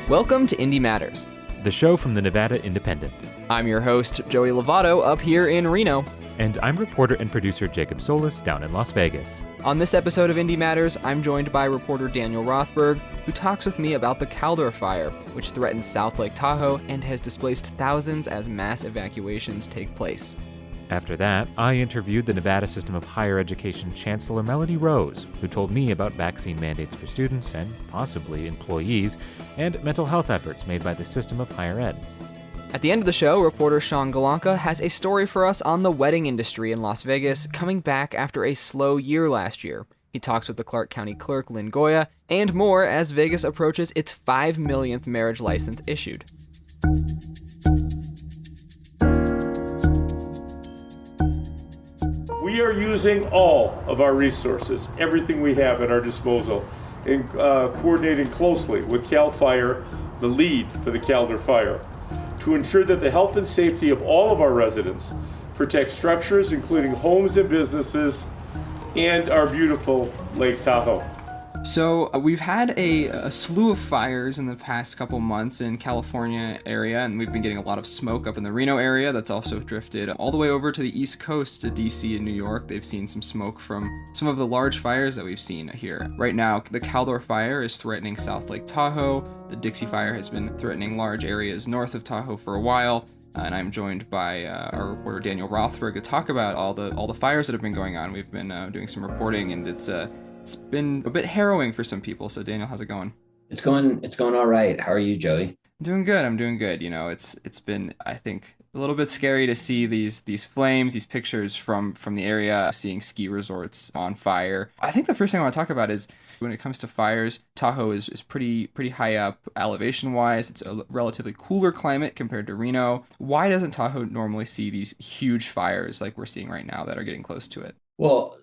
Welcome to Indy Matters. The show from the Nevada Independent. I'm your host, Joey Lovato, up here in Reno. And I'm reporter and producer Jacob Solis down in Las Vegas. On this episode of Indy Matters, I'm joined by reporter Daniel Rothberg, who talks with me about the Caldor Fire, which threatens South Lake Tahoe and has displaced thousands as mass evacuations take place. After that, I interviewed the Nevada System of Higher Education Chancellor Melody Rose, who told me about vaccine mandates for students and possibly employees, and mental health efforts made by the system of higher ed. At the end of the show, reporter Sean Galanka has a story for us on the wedding industry in Las Vegas, coming back after a slow year last year. He talks with the Clark County Clerk, Lynn Goya, and more as Vegas approaches its 5 millionth marriage license issued. We are using all of our resources, everything we have at our disposal, and coordinating closely with CAL FIRE, the lead for the Caldor Fire, to ensure that the health and safety of all of our residents protect structures, including homes and businesses, and our beautiful Lake Tahoe. So we've had a slew of fires in the past couple months in California area, and we've been getting a lot of smoke up in the Reno area. That's also drifted all the way over to the East Coast to DC and New York. They've seen some smoke from some of the large fires that we've seen here. Right now, the Caldor Fire is threatening South Lake Tahoe. The Dixie Fire has been threatening large areas north of Tahoe for a while. And I'm joined by our reporter Daniel Rothberg to talk about all the fires that have been going on. We've been doing some reporting, and it's been a bit harrowing for some people. So Daniel, how's it going? It's going all right. How are you, Joey? I'm doing good. You know, it's been, I think, a little bit scary to see these flames, these pictures from the area, seeing ski resorts on fire. I think the first thing I want to talk about is when it comes to fires, Tahoe is pretty high up elevation wise. It's a relatively cooler climate compared to Reno. Why doesn't Tahoe normally see these huge fires like we're seeing right now that are getting close to it? Well,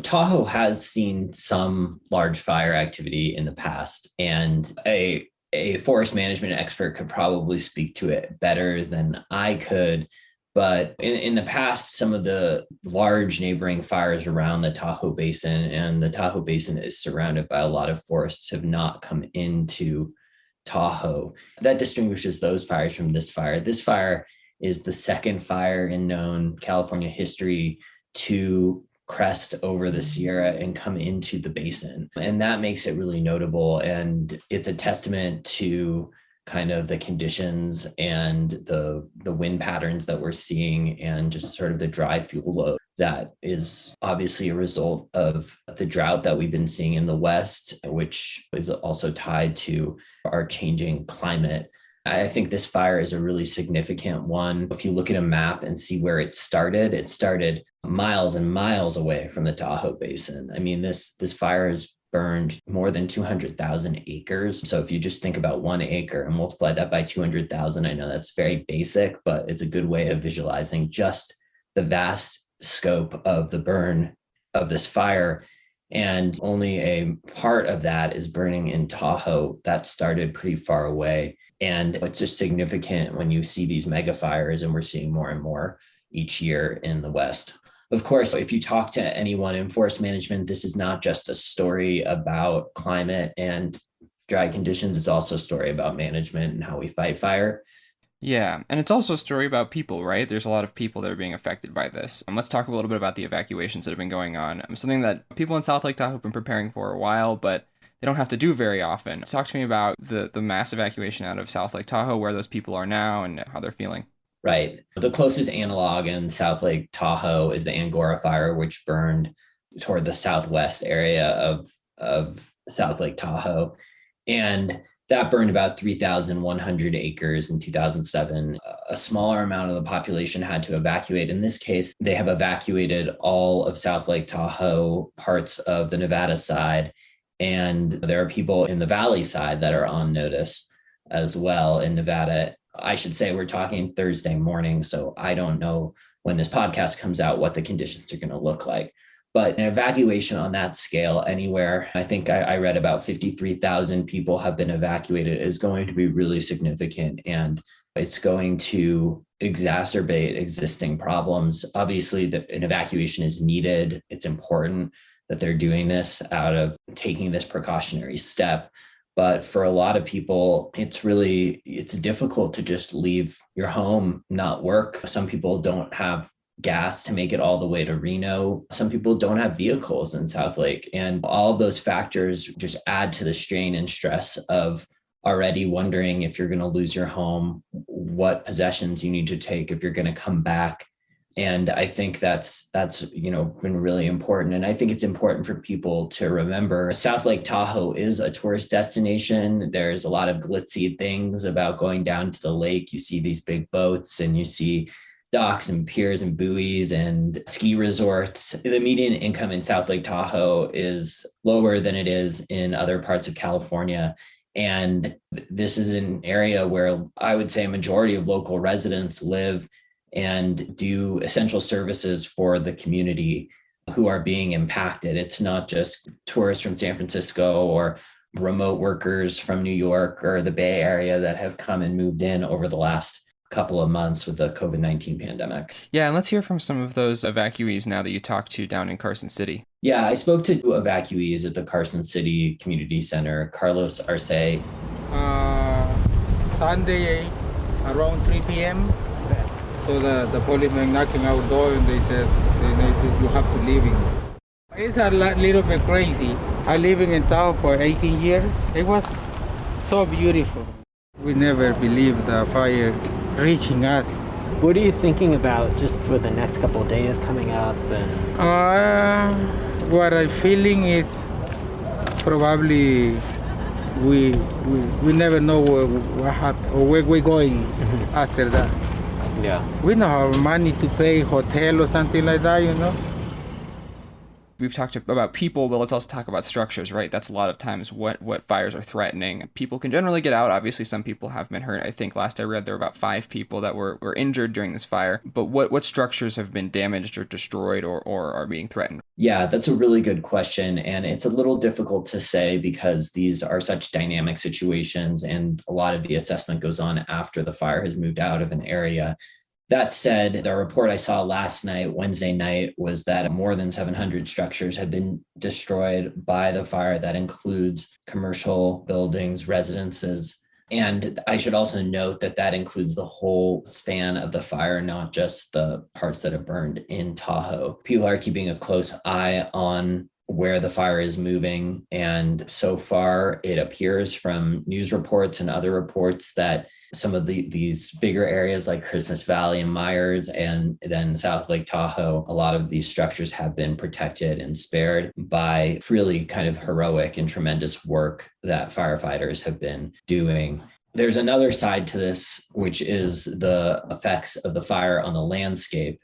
Tahoe has seen some large fire activity in the past, and a forest management expert could probably speak to it better than I could. But in the past, some of the large neighboring fires around the Tahoe Basin, and the Tahoe Basin is surrounded by a lot of forests, have not come into Tahoe. That distinguishes those fires from this fire. This fire is the second fire in known California history to crest over the Sierra and come into the basin. And that makes it really notable. And it's a testament to kind of the conditions and the wind patterns that we're seeing, and just sort of the dry fuel load that is obviously a result of the drought that we've been seeing in the West, which is also tied to our changing climate. I think this fire is a really significant one. If you look at a map and see where it started miles and miles away from the Tahoe Basin. I mean, this fire has burned more than 200,000 acres. So if you just think about 1 acre and multiply that by 200,000, I know that's very basic, but it's a good way of visualizing just the vast scope of the burn of this fire. And only a part of that is burning in Tahoe. That started pretty far away. And it's just significant when you see these mega fires, and we're seeing more and more each year in the West. Of course, if you talk to anyone in forest management, this is not just a story about climate and dry conditions. It's also a story about management and how we fight fire. Yeah, and it's also a story about people, right? There's a lot of people that are being affected by this. Let's talk a little bit about the evacuations that have been going on. Something that people in South Lake Tahoe have been preparing for a while, but they don't have to do very often. Talk to me about the mass evacuation out of South Lake Tahoe, where those people are now and how they're feeling. Right. The closest analog in South Lake Tahoe is the Angora Fire, which burned toward the southwest area of South Lake Tahoe. And that burned about 3,100 acres in 2007. A smaller amount of the population had to evacuate. In this case, they have evacuated all of South Lake Tahoe, parts of the Nevada side, and there are people in the Valley side that are on notice as well in Nevada. I should say we're talking Thursday morning, so I don't know when this podcast comes out what the conditions are going to look like. But an evacuation on that scale anywhere, I think I read about 53,000 people have been evacuated, is going to be really significant. And it's going to exacerbate existing problems. Obviously, an evacuation is needed. It's important that they're doing this out of taking this precautionary step. But for a lot of people, it's difficult to just leave your home, not work. Some people don't have gas to make it all the way to Reno. Some people don't have vehicles in Southlake. And all of those factors just add to the strain and stress of already wondering if you're going to lose your home, what possessions you need to take if you're going to come back. And I think that's been really important. And I think it's important for people to remember South Lake Tahoe is a tourist destination. There's a lot of glitzy things about going down to the lake. You see these big boats and you see docks and piers and buoys and ski resorts. The median income in South Lake Tahoe is lower than it is in other parts of California. And this is an area where I would say a majority of local residents live and do essential services for the community who are being impacted. It's not just tourists from San Francisco or remote workers from New York or the Bay Area that have come and moved in over the last couple of months with the COVID-19 pandemic. Yeah, and let's hear from some of those evacuees now that you talked to down in Carson City. Yeah, I spoke to evacuees at the Carson City Community Center. Carlos Arce. Sunday around 3 p.m. So the policeman knocking our door and they says you have to leave. It's a little bit crazy. I living in town for 18 years. It was so beautiful. We never believed the fire reaching us. What are you thinking about just for the next couple of days coming up? And what I'm feeling is probably we never know what happened or where we're going after that. Yeah. We don't have money to pay hotel or something like that, you know. We've talked about people, but let's also talk about structures, right? That's a lot of times what fires are threatening. People can generally get out. Obviously, some people have been hurt. I think last I read there were about 5 people that were injured during this fire. But what structures have been damaged or destroyed or are being threatened? Yeah, that's a really good question. And it's a little difficult to say because these are such dynamic situations and a lot of the assessment goes on after the fire has moved out of an area. That said, the report I saw last night, Wednesday night, was that more than 700 structures have been destroyed by the fire. That includes commercial buildings, residences. And I should also note that includes the whole span of the fire, not just the parts that have burned in Tahoe. People are keeping a close eye on where the fire is moving. And so far, it appears from news reports and other reports that some of these bigger areas like Christmas Valley and Myers and then South Lake Tahoe, a lot of these structures have been protected and spared by really kind of heroic and tremendous work that firefighters have been doing. There's another side to this, which is the effects of the fire on the landscape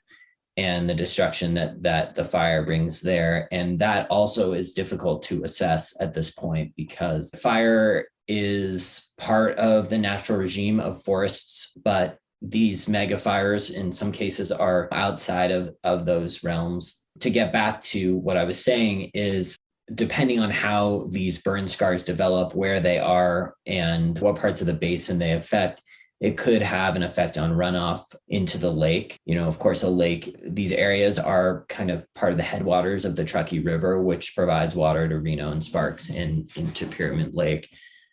and the destruction that the fire brings there. And that also is difficult to assess at this point because fire is part of the natural regime of forests, but these mega fires in some cases are outside of those realms. To get back to what I was saying is, depending on how these burn scars develop, where they are, and what parts of the basin they affect, it could have an effect on runoff into the lake. You know, of course, a lake, these areas are kind of part of the headwaters of the Truckee River, which provides water to Reno and Sparks and into Pyramid Lake.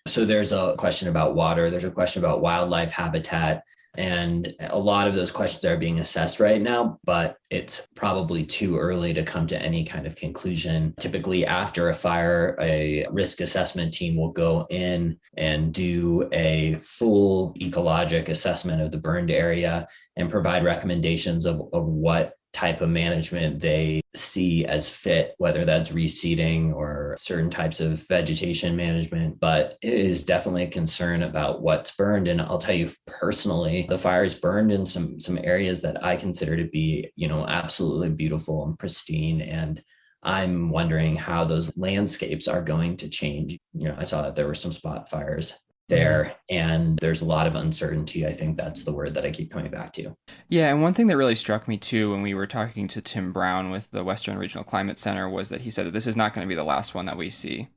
So there's a question about water. There's a question about wildlife habitat. And a lot of those questions are being assessed right now, but it's probably too early to come to any kind of conclusion. Typically after a fire, a risk assessment team will go in and do a full ecologic assessment of the burned area and provide recommendations of what type of management they see as fit, whether that's reseeding or certain types of vegetation management. But it is definitely a concern about what's burned. And I'll tell you personally, the fires burned in some areas that I consider to be, absolutely beautiful and pristine. And I'm wondering how those landscapes are going to change. I saw that there were some spot fires there, and there's a lot of uncertainty. I think that's the word that I keep coming back to. Yeah, and one thing that really struck me too when we were talking to Tim Brown with the Western Regional Climate Center was that he said that this is not going to be the last one that we see.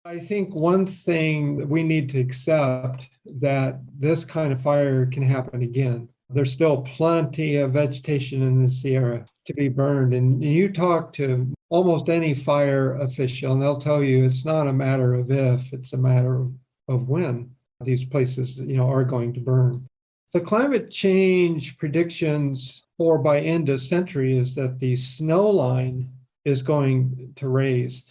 I think one thing that we need to accept that this kind of fire can happen again. There's still plenty of vegetation in the Sierra to be burned. And you talk to almost any fire official and they'll tell you it's not a matter of if, it's a matter of of when these places, are going to burn. The climate change predictions for by end of century is that the snow line is going to raise.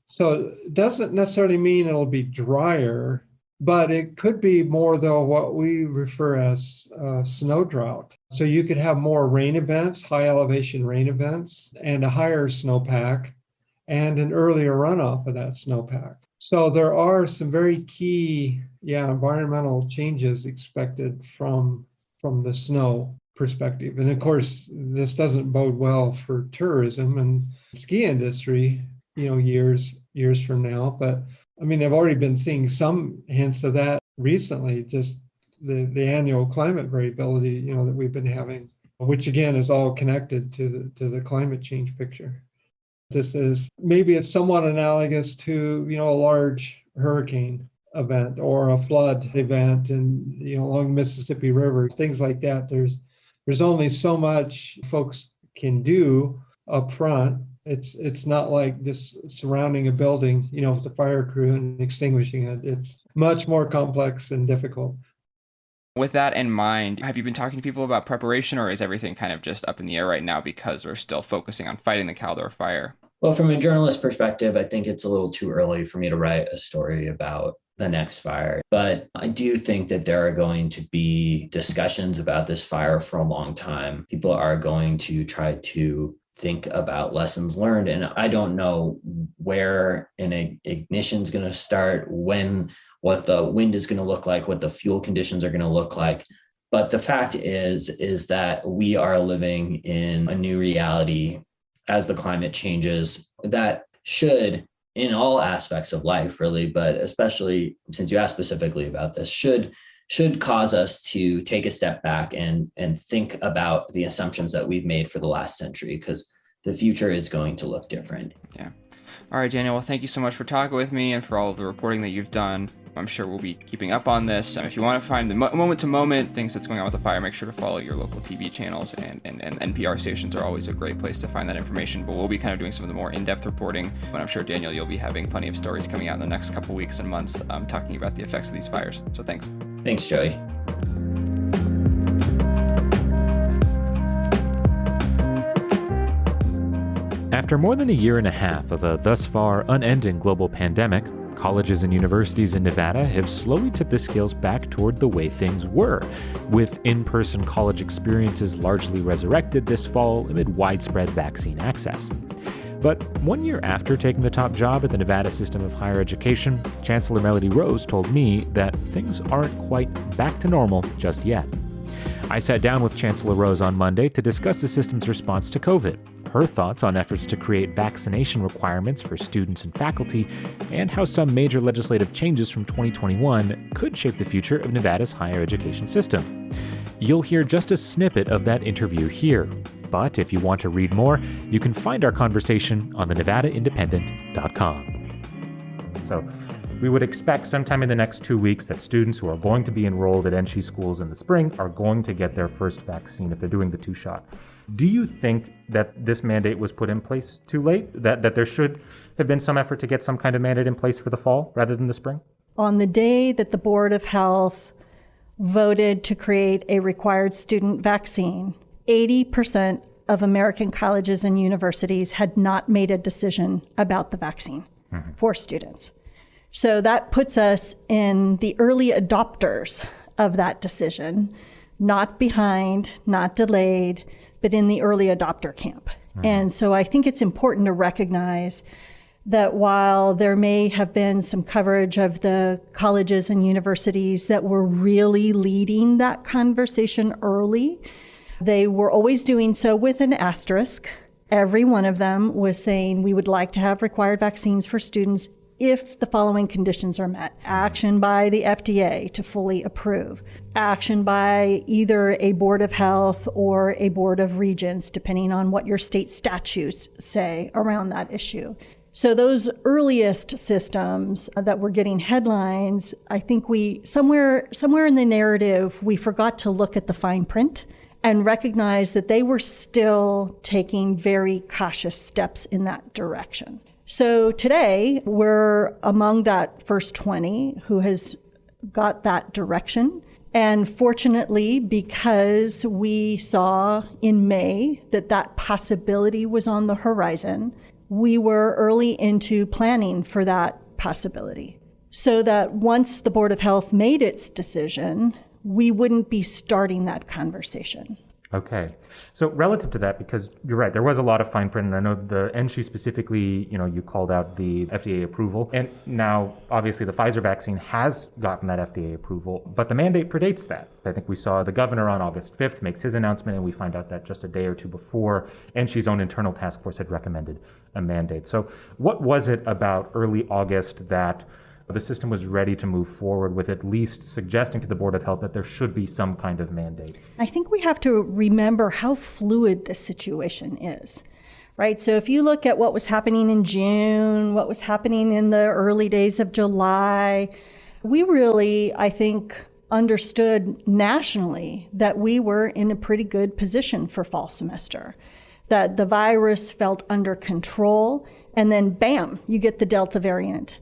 So it doesn't necessarily mean it'll be drier, but it could be more, though, what we refer as snow drought. So you could have more rain events, high elevation rain events, and a higher snowpack, and an earlier runoff of that snowpack. So there are some very key, environmental changes expected from the snow perspective. And of course, this doesn't bode well for tourism and ski industry, years from now. But I mean, they've already been seeing some hints of that recently, just the annual climate variability, that we've been having, which again is all connected to the climate change picture. This is maybe it's somewhat analogous to, a large hurricane event or a flood event and, along the Mississippi River, things like that. There's only so much folks can do up front. It's not like just surrounding a building, with the fire crew and extinguishing it. It's much more complex and difficult. With that in mind, have you been talking to people about preparation, or is everything kind of just up in the air right now because we're still focusing on fighting the Caldor fire? Well, from a journalist perspective, I think it's a little too early for me to write a story about the next fire. But I do think that there are going to be discussions about this fire for a long time. People are going to try to think about lessons learned. And I don't know where an ignition is going to start, what the wind is going to look like, what the fuel conditions are going to look like. But the fact is that we are living in a new reality as the climate changes that should, in all aspects of life, really, but especially since you asked specifically about this, should cause us to take a step back and think about the assumptions that we've made for the last century, because the future is going to look different. Yeah. All right, Daniel, well, thank you so much for talking with me and for all of the reporting that you've done. I'm sure we'll be keeping up on this. If you want to find the moment-to-moment things that's going on with the fire, make sure to follow your local TV channels, and NPR stations are always a great place to find that information. But we'll be kind of doing some of the more in-depth reporting. But I'm sure, Daniel, you'll be having plenty of stories coming out in the next couple weeks and months talking about the effects of these fires. So thanks. Thanks, Joey. After more than a year and a half of a thus far unending global pandemic, colleges and universities in Nevada have slowly tipped the scales back toward the way things were, with in-person college experiences largely resurrected this fall amid widespread vaccine access. But 1 year after taking the top job at the Nevada System of Higher Education, Chancellor Melody Rose told me that things aren't quite back to normal just yet. I sat down with Chancellor Rose on Monday to discuss the system's response to COVID, her thoughts on efforts to create vaccination requirements for students and faculty, and how some major legislative changes from 2021 could shape the future of Nevada's higher education system. You'll hear just a snippet of that interview here, but if you want to read more, you can find our conversation on thenevadaindependent.com. So, we would expect sometime in the next 2 weeks that students who are going to be enrolled at NC schools in the spring are going to get their first vaccine if they're doing the 2-shot. Do you think that this mandate was put in place too late? That there should have been some effort to get some kind of mandate in place for the fall rather than the spring? On the day that the Board of Health voted to create a required student vaccine, 80% of American colleges and universities had not made a decision about the vaccine for students. So that puts us in the early adopters of that decision, not behind, not delayed, but in the early adopter camp. And so I think it's important to recognize that while there may have been some coverage of the colleges and universities that were really leading that conversation early, they were always doing so with an asterisk. Every one of them was saying we would like to have required vaccines for students if the following conditions are met. Action by the FDA to fully approve. Action by either a board of health or a board of regents, depending on what your state statutes say around that issue. So those earliest systems that were getting headlines, I think we, somewhere in the narrative, we forgot to look at the fine print and recognize that they were still taking very cautious steps in that direction. So today, we're among that first 20 who has got that direction. And fortunately, because we saw in May that that possibility was on the horizon, we were early into planning for that possibility, so that once the Board of Health made its decision, we wouldn't be starting that conversation. Okay. So relative to that, because you're right, there was a lot of fine print, and I know the NSHE specifically, you called out the FDA approval. And now, obviously, the Pfizer vaccine has gotten that FDA approval, but the mandate predates that. I think we saw the governor on August 5th makes his announcement, and we find out that just a day or two before, NSHE's own internal task force had recommended a mandate. So what was it about early August that the system was ready to move forward with at least suggesting to the Board of Health that there should be some kind of mandate? I think we have to remember how fluid this situation is, right? So if you look at what was happening in June, what was happening in the early days of July, we really, I think, understood nationally that we were in a pretty good position for fall semester, that the virus felt under control, and then bam, you get the Delta variant.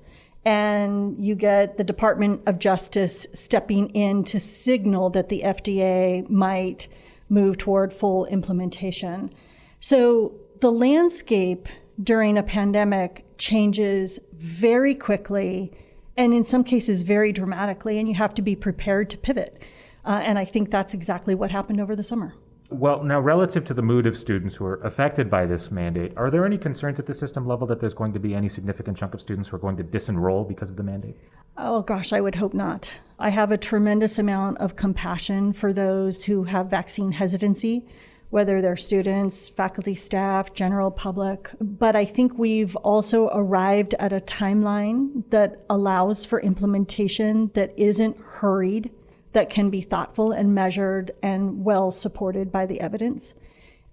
And you get the Department of Justice stepping in to signal that the FDA might move toward full implementation. So the landscape during a pandemic changes very quickly, and in some cases very dramatically, and you have to be prepared to pivot. And I think that's exactly what happened over the summer. Well, now relative to the mood of students who are affected by this mandate, are there any concerns at the system level that there's going to be any significant chunk of students who are going to disenroll because of the mandate? Oh gosh, I would hope not. I have a tremendous amount of compassion for those who have vaccine hesitancy, whether they're students, faculty, staff, general public. But I think we've also arrived at a timeline that allows for implementation that isn't hurried, that can be thoughtful and measured and well supported by the evidence.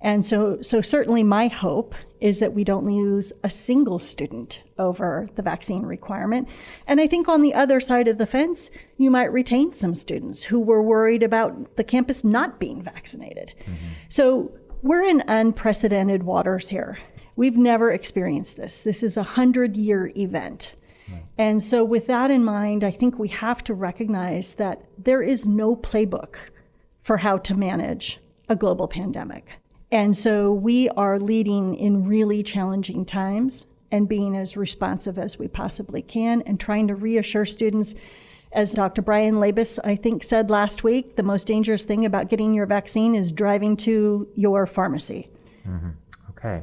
And so certainly my hope is that we don't lose a single student over the vaccine requirement. And I think on the other side of the fence, you might retain some students who were worried about the campus not being vaccinated. Mm-hmm. So we're in unprecedented waters here. We've never experienced this. This is a 100-year event. And so with that in mind, I think we have to recognize that there is no playbook for how to manage a global pandemic. And so we are leading in really challenging times and being as responsive as we possibly can and trying to reassure students. As Dr. Brian Labus, I think, said last week, the most dangerous thing about getting your vaccine is driving to your pharmacy. Mm-hmm. Okay.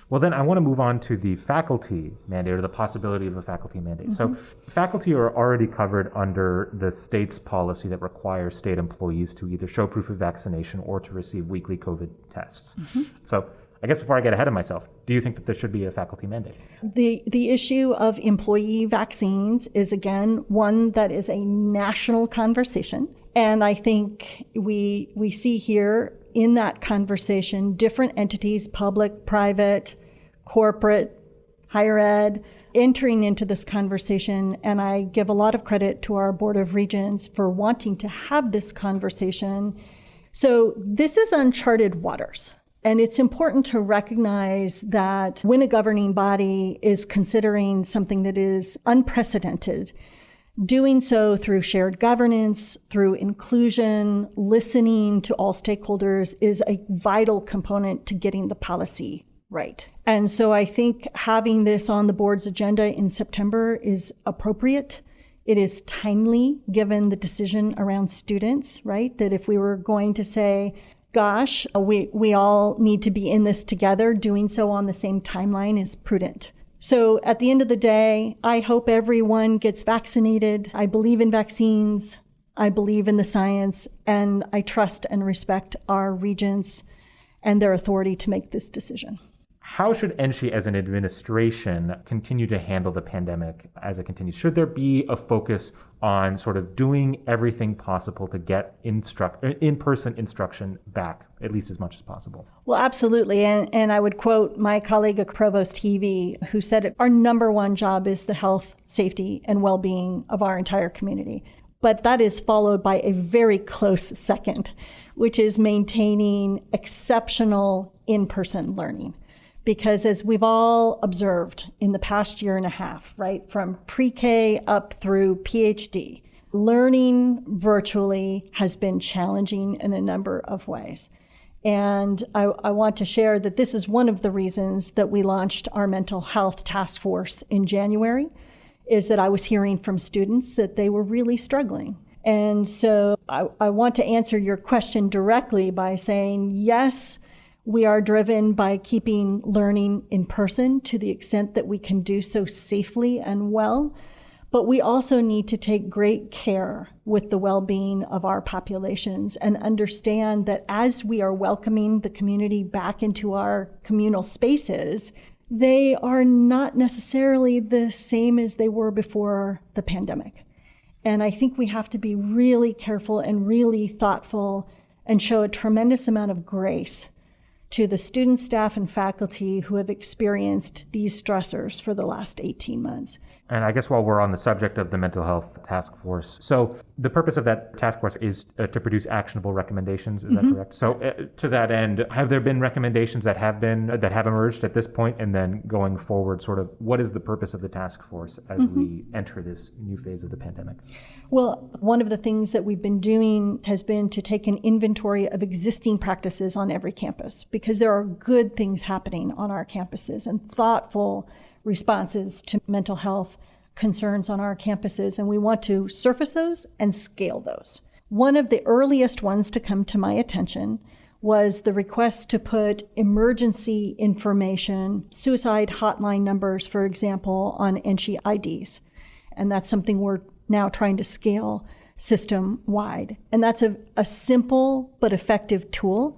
Well, then I want to move on to the faculty mandate, or the possibility of a faculty mandate. Mm-hmm. So faculty are already covered under the state's policy that requires state employees to either show proof of vaccination or to receive weekly COVID tests. Mm-hmm. So I guess before I get ahead of myself, do you think that there should be a faculty mandate? The issue of employee vaccines is, again, one that is a national conversation. And I think we see here in that conversation different entities, public, private, corporate, higher ed, entering into this conversation. And I give a lot of credit to our Board of Regents for wanting to have this conversation. So this is uncharted waters. And it's important to recognize that when a governing body is considering something that is unprecedented, doing so through shared governance, through inclusion, listening to all stakeholders is a vital component to getting the policy right. And so I think having this on the board's agenda in September is appropriate. It is timely given the decision around students, right? That if we were going to say, gosh, we all need to be in this together, doing so on the same timeline is prudent. So at the end of the day, I hope everyone gets vaccinated. I believe in vaccines. I believe in the science, and I trust and respect our regents and their authority to make this decision. How should NSHE as an administration continue to handle the pandemic as it continues? Should there be a focus on sort of doing everything possible to get in-person instruction back, at least as much as possible? Well, absolutely. And I would quote my colleague at Provost Heavey, who said, our number one job is the health, safety, and well-being of our entire community. But that is followed by a very close second, which is maintaining exceptional in-person learning. Because as we've all observed in the past year and a half, right, from pre-K up through PhD, Learning virtually has been challenging in a number of ways. And I want to share that this is one of the reasons that we launched our mental health task force in January, is that I was hearing from students that they were really struggling. And so I want to answer your question directly by saying, yes, we are driven by keeping learning in person to the extent that we can do so safely and well. But we also need to take great care with the well-being of our populations and understand that as we are welcoming the community back into our communal spaces, they are not necessarily the same as they were before the pandemic. And I think we have to be really careful and really thoughtful and show a tremendous amount of grace to the students, staff, and faculty who have experienced these stressors for the last 18 months. And I guess while we're on the subject of the mental health task force, so the purpose of that task force is to produce actionable recommendations, is that correct? So to that end, have there been recommendations that have emerged at this point, and then going forward, sort of what is the purpose of the task force as we enter this new phase of the pandemic? Well, one of the things that we've been doing has been to take an inventory of existing practices on every campus, because there are good things happening on our campuses and thoughtful responses to mental health concerns on our campuses, and we want to surface those and scale those. One of the earliest ones to come to my attention was the request to put emergency information, suicide hotline numbers, for example, on NSHE IDs. And that's something we're now trying to scale system-wide. And that's a simple but effective tool,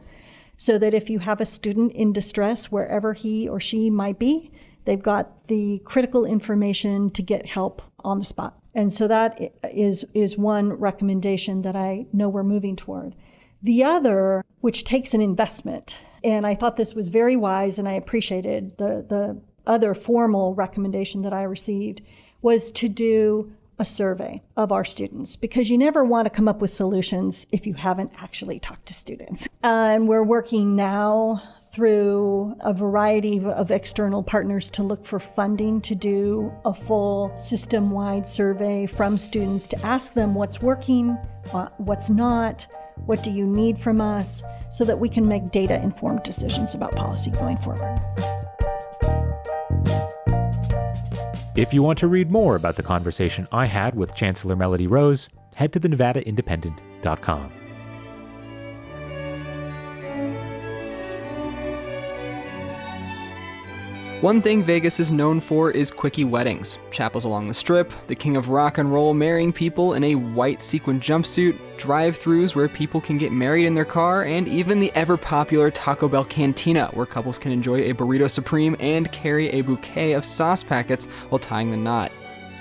so that if you have a student in distress, wherever he or she might be, they've got the critical information to get help on the spot. And so that is one recommendation that I know we're moving toward. The other, which takes an investment, and I thought this was very wise, and I appreciated the other formal recommendation that I received, was to do a survey of our students, because you never want to come up with solutions if you haven't actually talked to students. And we're working now through a variety of external partners to look for funding to do a full system-wide survey from students to ask them what's working, what's not, what do you need from us, so that we can make data-informed decisions about policy going forward. If you want to read more about the conversation I had with Chancellor Melody Rose, head to thenevadaindependent.com. One thing Vegas is known for is quickie weddings. Chapels along the Strip, the king of rock and roll marrying people in a white sequin jumpsuit, drive-thrus where people can get married in their car, and even the ever-popular Taco Bell Cantina, where couples can enjoy a burrito supreme and carry a bouquet of sauce packets while tying the knot.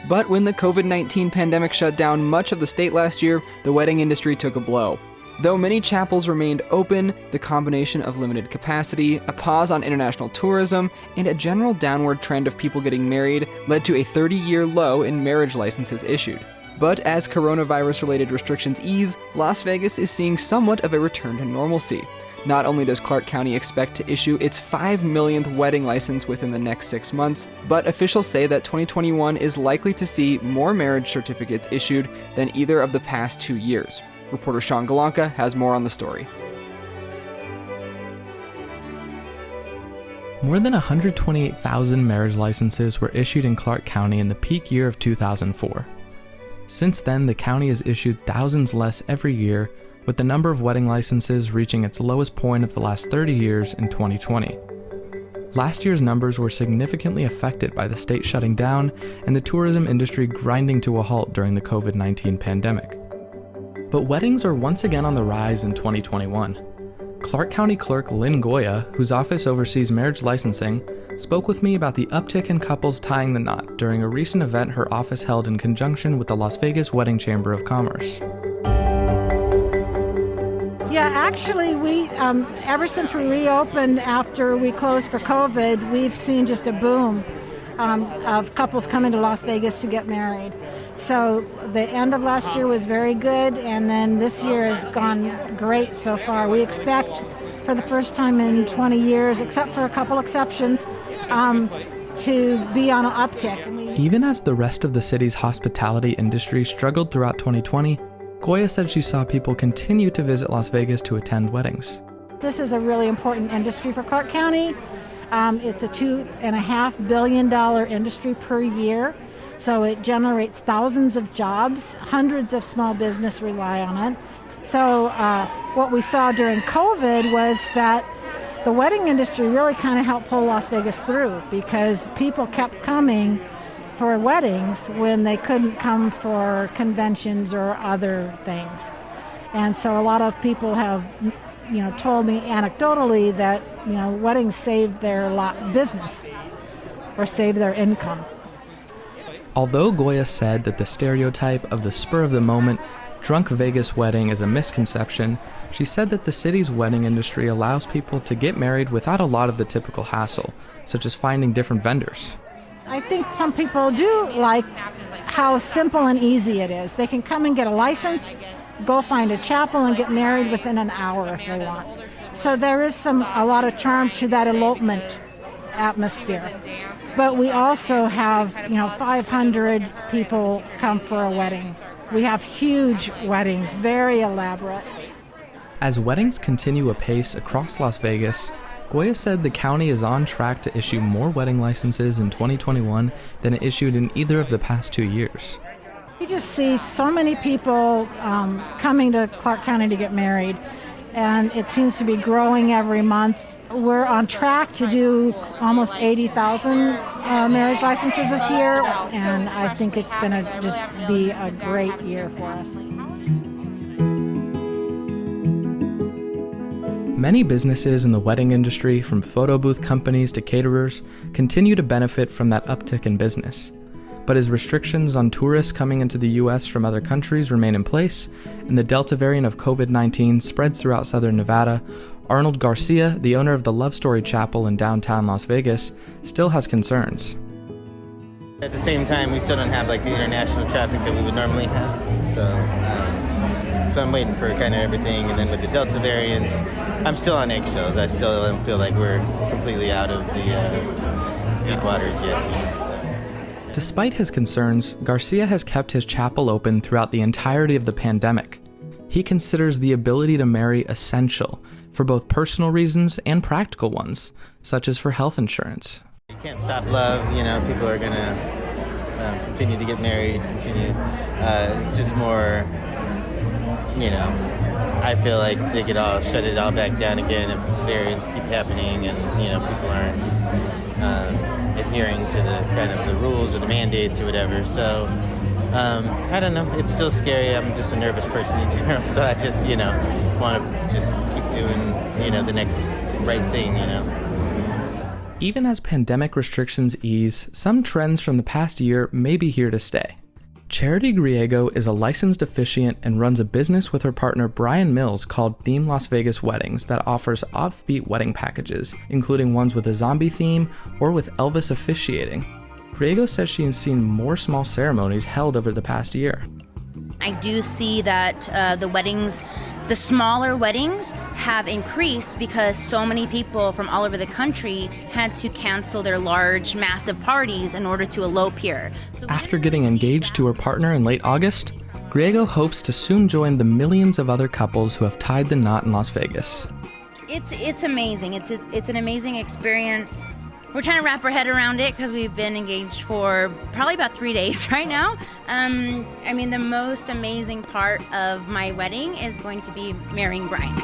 But when the COVID-19 pandemic shut down much of the state last year, the wedding industry took a blow. Though many chapels remained open, the combination of limited capacity, a pause on international tourism, and a general downward trend of people getting married led to a 30-year low in marriage licenses issued. But as coronavirus-related restrictions ease, Las Vegas is seeing somewhat of a return to normalcy. Not only does Clark County expect to issue its 5 millionth wedding license within the next 6 months, but officials say that 2021 is likely to see more marriage certificates issued than either of the past 2 years. Reporter Sean Galanka has more on the story. More than 128,000 marriage licenses were issued in Clark County in the peak year of 2004. Since then, the county has issued thousands less every year, with the number of wedding licenses reaching its lowest point of the last 30 years in 2020. Last year's numbers were significantly affected by the state shutting down and the tourism industry grinding to a halt during the COVID-19 pandemic. But weddings are once again on the rise in 2021. Clark County Clerk Lynn Goya, whose office oversees marriage licensing, spoke with me about the uptick in couples tying the knot during a recent event her office held in conjunction with the Las Vegas Wedding Chamber of Commerce. Yeah, actually, we ever since we reopened after we closed for COVID, we've seen just a boom of couples coming to Las Vegas to get married. So the end of last year was very good, and then this year has gone great so far. We expect, for the first time in 20 years, except for a couple exceptions, to be on an uptick. Even as the rest of the city's hospitality industry struggled throughout 2020, Goya said she saw people continue to visit Las Vegas to attend weddings. This is a really important industry for Clark County. It's a $2.5 billion industry per year. So it generates thousands of jobs. Hundreds of small business rely on it. So what we saw during COVID was that the wedding industry really kind of helped pull Las Vegas through, because people kept coming for weddings when they couldn't come for conventions or other things. And so a lot of people have, told me anecdotally that, weddings saved their business or saved their income. Although Goya said that the stereotype of the spur-of-the-moment, drunk Vegas wedding is a misconception, she said that the city's wedding industry allows people to get married without a lot of the typical hassle, such as finding different vendors. I think some people do like how simple and easy it is. They can come and get a license, go find a chapel, and get married within an hour if they want. So there is a lot of charm to that elopement atmosphere. But we also have, 500 people come for a wedding. We have huge weddings, very elaborate. As weddings continue apace across Las Vegas, Goya said the county is on track to issue more wedding licenses in 2021 than it issued in either of the past 2 years. You just see so many people coming to Clark County to get married, and it seems to be growing every month. We're on track to do almost 80,000 marriage licenses this year, and I think it's going to just be a great year for us. Many businesses in the wedding industry, from photo booth companies to caterers, continue to benefit from that uptick in business. But as restrictions on tourists coming into the U.S. from other countries remain in place, and the Delta variant of COVID-19 spreads throughout southern Nevada, Arnold Garcia, the owner of the Love Story Chapel in downtown Las Vegas, still has concerns. At the same time, we still don't have the international traffic that we would normally have. So I'm waiting for kind of everything. And then with the Delta variant, I'm still on eggshells. I still don't feel like we're completely out of the deep waters yet. Despite his concerns, Garcia has kept his chapel open throughout the entirety of the pandemic. He considers the ability to marry essential for both personal reasons and practical ones, such as for health insurance. You can't stop love. People are going to continue to get married, it's just more, I feel like they could all shut it all back down again if variants keep happening and, people aren't adhering to the kind of the rules or the mandates or whatever. So, I don't know. It's still scary. I'm just a nervous person in general, so I just, want to just keep doing, the next right thing, Even as pandemic restrictions ease, some trends from the past year may be here to stay. Charity Griego is a licensed officiant and runs a business with her partner Brian Mills called Theme Las Vegas Weddings that offers offbeat wedding packages, including ones with a zombie theme or with Elvis officiating. Griego says she has seen more small ceremonies held over the past year. I do see that the smaller weddings have increased because so many people from all over the country had to cancel their large, massive parties in order to elope here. After getting engaged to her partner in late August, Griego hopes to soon join the millions of other couples who have tied the knot in Las Vegas. It's amazing. It's an amazing experience. We're trying to wrap our head around it because we've been engaged for probably about 3 days right now. The most amazing part of my wedding is going to be marrying Brian.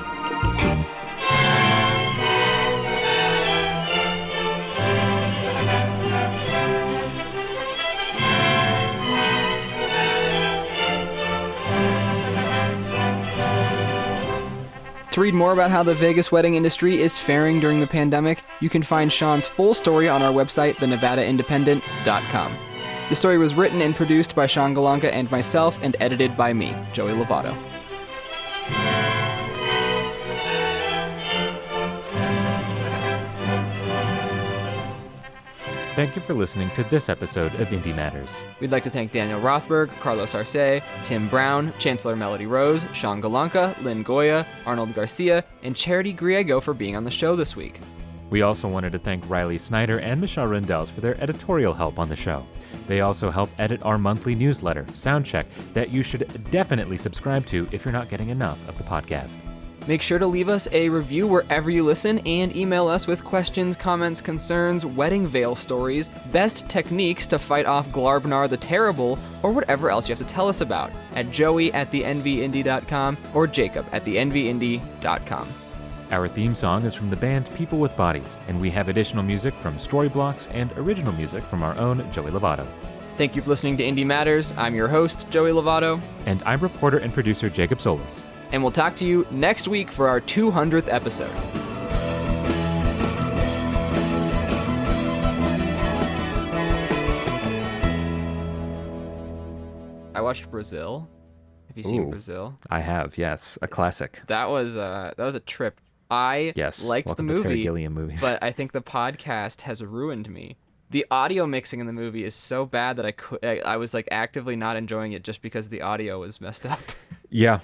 To read more about how the Vegas wedding industry is faring during the pandemic, you can find Sean's full story on our website, thenevadaindependent.com. The story was written and produced by Sean Galanka and myself, and edited by me, Joey Lovato. Thank you for listening to this episode of Indie Matters. We'd like to thank Daniel Rothberg, Carlos Arce, Tim Brown, Chancellor Melody Rose, Sean Galanka, Lynn Goya, Arnold Garcia, and Charity Griego for being on the show this week. We also wanted to thank Riley Snyder and Michelle Rindels for their editorial help on the show. They also help edit our monthly newsletter, Soundcheck, that you should definitely subscribe to if you're not getting enough of the podcast. Make sure to leave us a review wherever you listen and email us with questions, comments, concerns, wedding veil stories, best techniques to fight off Glarbnar the Terrible, or whatever else you have to tell us about at joey@thenvyindie.com or jacob@thenvyindie.com. Our theme song is from the band People with Bodies, and we have additional music from Storyblocks and original music from our own Joey Lovato. Thank you for listening to Indie Matters. I'm your host, Joey Lovato. And I'm reporter and producer Jacob Solis. And we'll talk to you next week for our 200th episode. I watched Brazil. Have you seen Brazil? I have, yes. A classic. That was a trip. I liked the movie, Terry Gilliam movies. but I think the podcast has ruined me. The audio mixing in the movie is so bad that I was like actively not enjoying it just because the audio was messed up. Yeah.